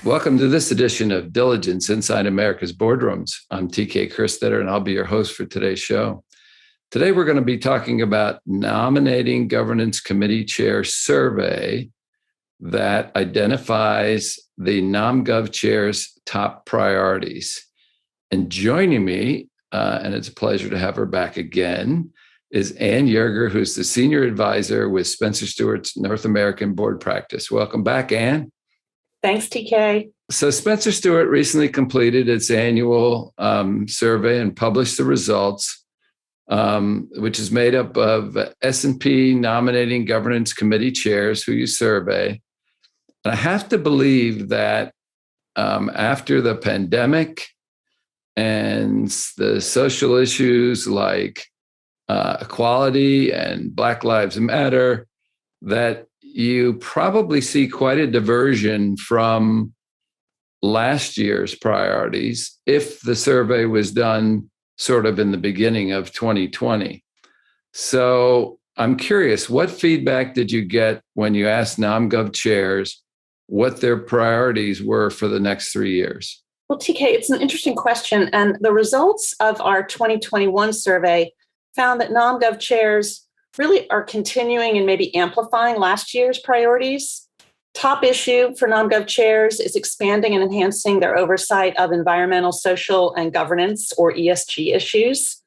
Welcome to this edition of Diligence Inside America's Boardrooms. I'm TK Kerstetter, and I'll be your host for today's show. Today, we're going to be talking about Nominating Governance Committee Chair survey that identifies the NomGov chair's top priorities. And joining me, and it's a pleasure to have her back again, is Ann Yerger, who's the senior advisor with Spencer Stuart's North American Board Practice. Welcome back, Ann. Thanks, TK. So Spencer Stuart recently completed its annual survey and published the results, which is made up of S&P Nominating Governance Committee chairs who you survey. And I have to believe that after the pandemic and the social issues like equality and Black Lives Matter, that you probably see quite a diversion from last year's priorities if the survey was done sort of in the beginning of 2020. So I'm curious, what feedback did you get when you asked NomGov chairs what their priorities were for the next 3 years? Well, TK, it's an interesting question. And the results of our 2021 survey found that NomGov chairs really are continuing and maybe amplifying last year's priorities. Top issue for NomGov chairs is expanding and enhancing their oversight of environmental, social, and governance, or ESG issues.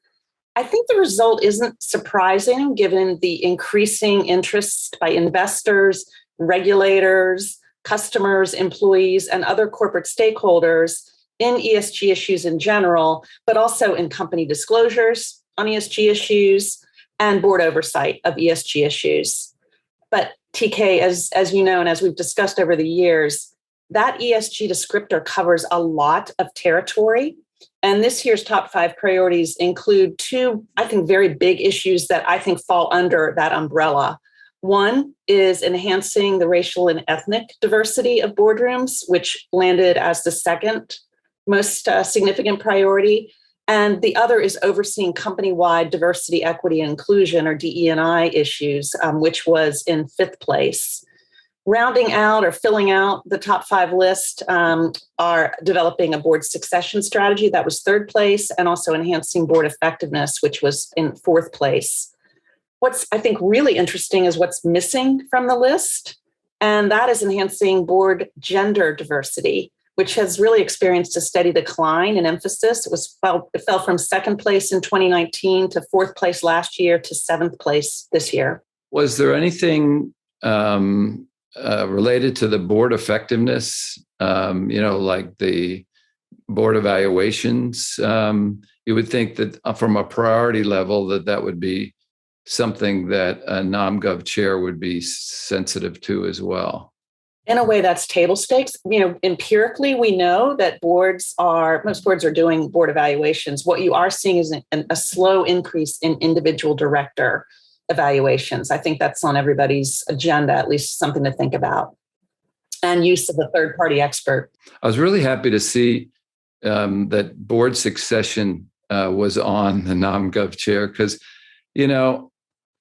I think the result isn't surprising given the increasing interest by investors, regulators, customers, employees, and other corporate stakeholders in ESG issues in general, but also in company disclosures on ESG issues and board oversight of ESG issues. But TK, as you know, and as we've discussed over the years, that ESG descriptor covers a lot of territory. And this year's top 5 priorities include 2, I think, very big issues that I think fall under that umbrella. One is enhancing the racial and ethnic diversity of boardrooms, which landed as the second most significant priority. And the other is overseeing company-wide diversity, equity, and inclusion, or DE&I issues, which was in 5th place. Rounding out or filling out the top 5 list are developing a board succession strategy, that was 3rd place, and also enhancing board effectiveness, which was in 4th place. What's, I think, really interesting is what's missing from the list, and that is enhancing board gender diversity, which has really experienced a steady decline in emphasis. It fell from 2nd place in 2019 to 4th place last year to 7th place this year. Was there anything related to the board effectiveness, like the board evaluations? You would think that from a priority level that would be something that a NomGov chair would be sensitive to as well. In a way, that's table stakes. Empirically, we know that most boards are doing board evaluations. What you are seeing is a slow increase in individual director evaluations. I think that's on everybody's agenda, at least something to think about. And use of a third-party expert. I was really happy to see that board succession was on the NomGov chair because,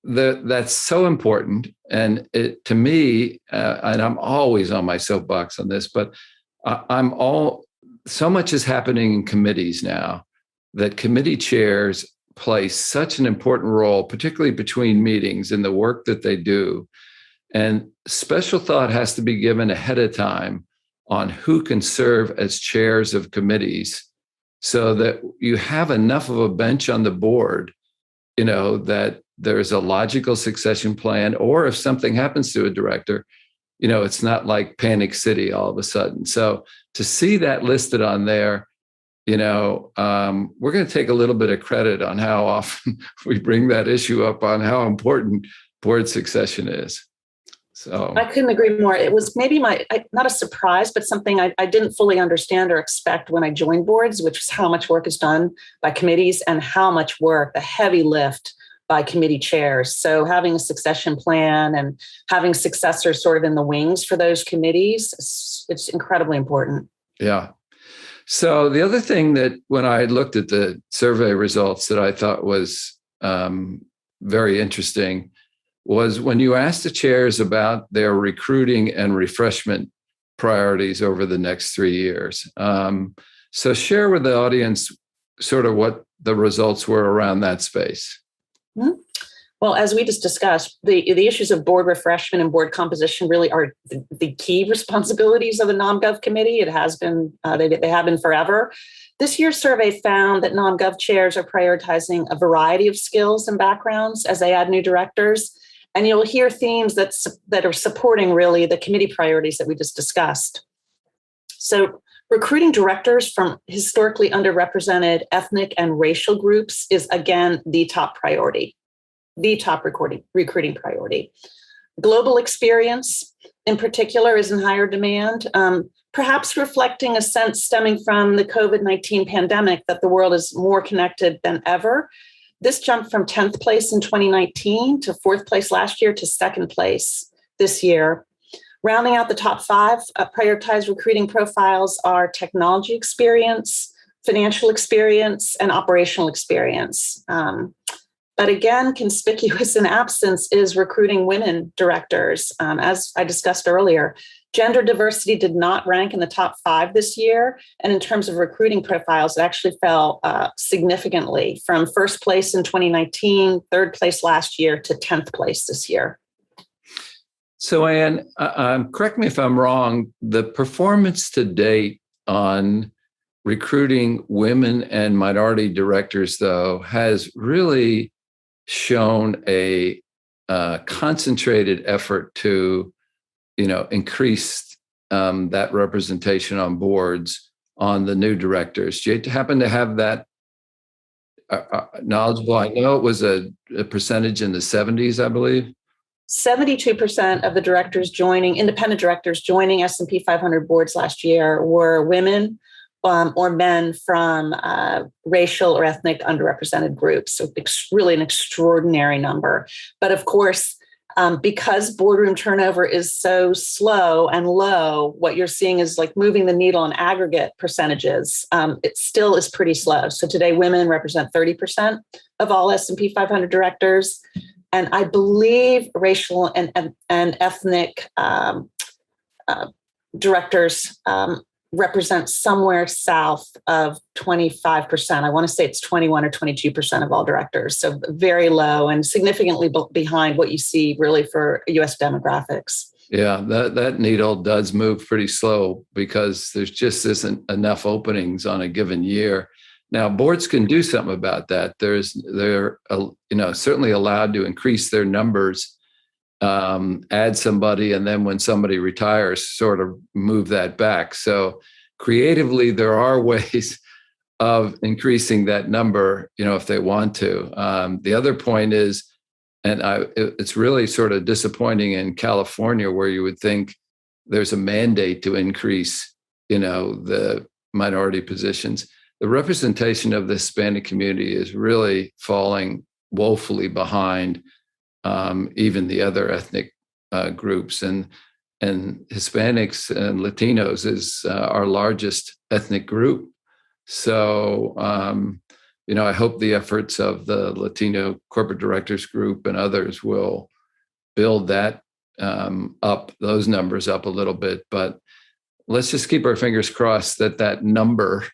that's so important. And to me, and I'm always on my soapbox on this, but so much is happening in committees now that committee chairs play such an important role, particularly between meetings in the work that they do. And special thought has to be given ahead of time on who can serve as chairs of committees so that you have enough of a bench on the board, that there's a logical succession plan, or if something happens to a director, it's not like Panic City all of a sudden. So to see that listed on there, we're going to take a little bit of credit on how often we bring that issue up on how important board succession is. So I couldn't agree more. It was maybe not a surprise, but something I didn't fully understand or expect when I joined boards, which is how much work is done by committees and how much work, the heavy lift by committee chairs. So having a succession plan and having successors sort of in the wings for those committees, it's incredibly important. Yeah. So the other thing that when I looked at the survey results that I thought was very interesting was when you asked the chairs about their recruiting and refreshment priorities over the next 3 years. So share with the audience sort of what the results were around that space. Mhm. Well, as we just discussed, the issues of board refreshment and board composition really are the key responsibilities of the NonGov committee. It has been, they have been forever. This year's survey found that NonGov chairs are prioritizing a variety of skills and backgrounds as they add new directors. And you'll hear themes that are supporting really the committee priorities that we just discussed. So recruiting directors from historically underrepresented ethnic and racial groups is, again, the top priority, the top recruiting priority. Global experience, in particular, is in higher demand, perhaps reflecting a sense stemming from the COVID-19 pandemic that the world is more connected than ever. This jumped from 10th place in 2019 to 4th place last year to 2nd place this year. Rounding out the top 5 prioritized recruiting profiles are technology experience, financial experience, and operational experience. But again, conspicuous in absence is recruiting women directors. As I discussed earlier, gender diversity did not rank in the top 5 this year. And in terms of recruiting profiles, it actually fell significantly from 1st place in 2019, 3rd place last year, to 10th place this year. So Anne, correct me if I'm wrong, the performance to date on recruiting women and minority directors, though, has really shown a concentrated effort to, increase that representation on boards on the new directors. Do you happen to have that knowledgeable? I know it was a percentage in the 70s, I believe. 72% of the directors independent directors joining S&P 500 boards last year were women or men from racial or ethnic underrepresented groups. So it's really an extraordinary number. But of course, because boardroom turnover is so slow and low, what you're seeing is like moving the needle on aggregate percentages. It still is pretty slow. So today, women represent 30% of all S&P 500 directors. And I believe racial and ethnic directors represent somewhere south of 25%. I want to say it's 21 or 22% of all directors. So very low and significantly behind what you see really for US demographics. Yeah, that needle does move pretty slow because there's just isn't enough openings on a given year. Now, boards can do something about that. They're certainly allowed to increase their numbers, add somebody, and then when somebody retires, sort of move that back. So creatively, there are ways of increasing that number, if they want to. The other point is, it's really sort of disappointing in California, where you would think there's a mandate to increase, the minority positions. The representation of the Hispanic community is really falling woefully behind even the other ethnic groups, and Hispanics and Latinos is our largest ethnic group. So, I hope the efforts of the Latino Corporate Directors Group and others will build that those numbers up a little bit. But let's just keep our fingers crossed that number,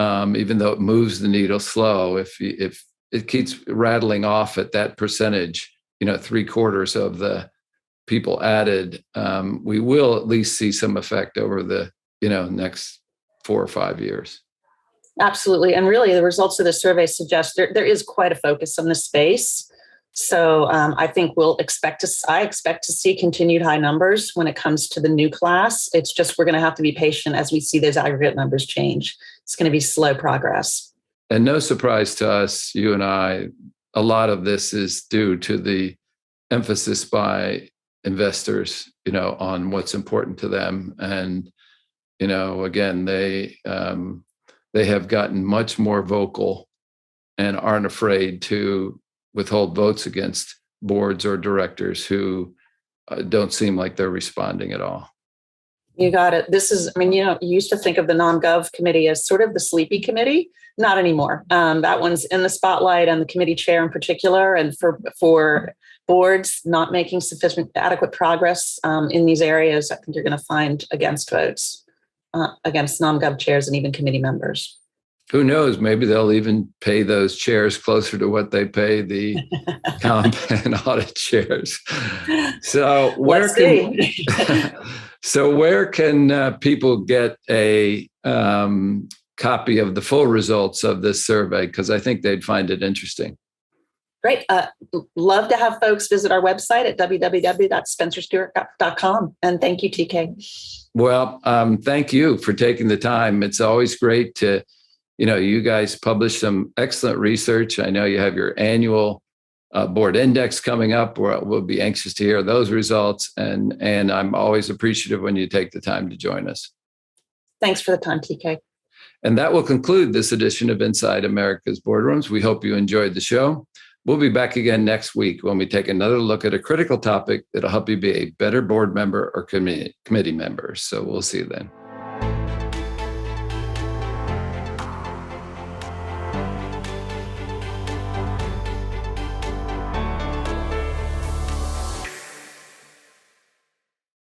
even though it moves the needle slow, if it keeps rattling off at that percentage, 3/4 of the people added, we will at least see some effect over the, next 4 or 5 years. Absolutely. And really, the results of the survey suggest there is quite a focus on this space. So I think I expect to see continued high numbers when it comes to the new class. It's just we're going to have to be patient as we see those aggregate numbers change. It's going to be slow progress. And no surprise to us, you and I, a lot of this is due to the emphasis by investors, on what's important to them. And, again, they have gotten much more vocal and aren't afraid to withhold votes against boards or directors who don't seem like they're responding at all. You got it. You used to think of the NonGov committee as sort of the sleepy committee. Not anymore. That one's in the spotlight, and the committee chair in particular. And for boards not making sufficient, adequate progress in these areas, I think you're going to find against votes against non-gov chairs and even committee members. Who knows? Maybe they'll even pay those chairs closer to what they pay the comp and audit chairs. So where can people get a copy of the full results of this survey? Because I think they'd find it interesting. Great. Love to have folks visit our website at www.spencerstuart.com. And thank you, TK. Well, thank you for taking the time. It's always great to, you guys publish some excellent research. I know you have your annual board index coming up, where we'll be anxious to hear those results. And I'm always appreciative when you take the time to join us. Thanks for the time, TK. And that will conclude this edition of Inside America's Boardrooms. We hope you enjoyed the show. We'll be back again next week when we take another look at a critical topic that'll help you be a better board member or committee member. So we'll see you then.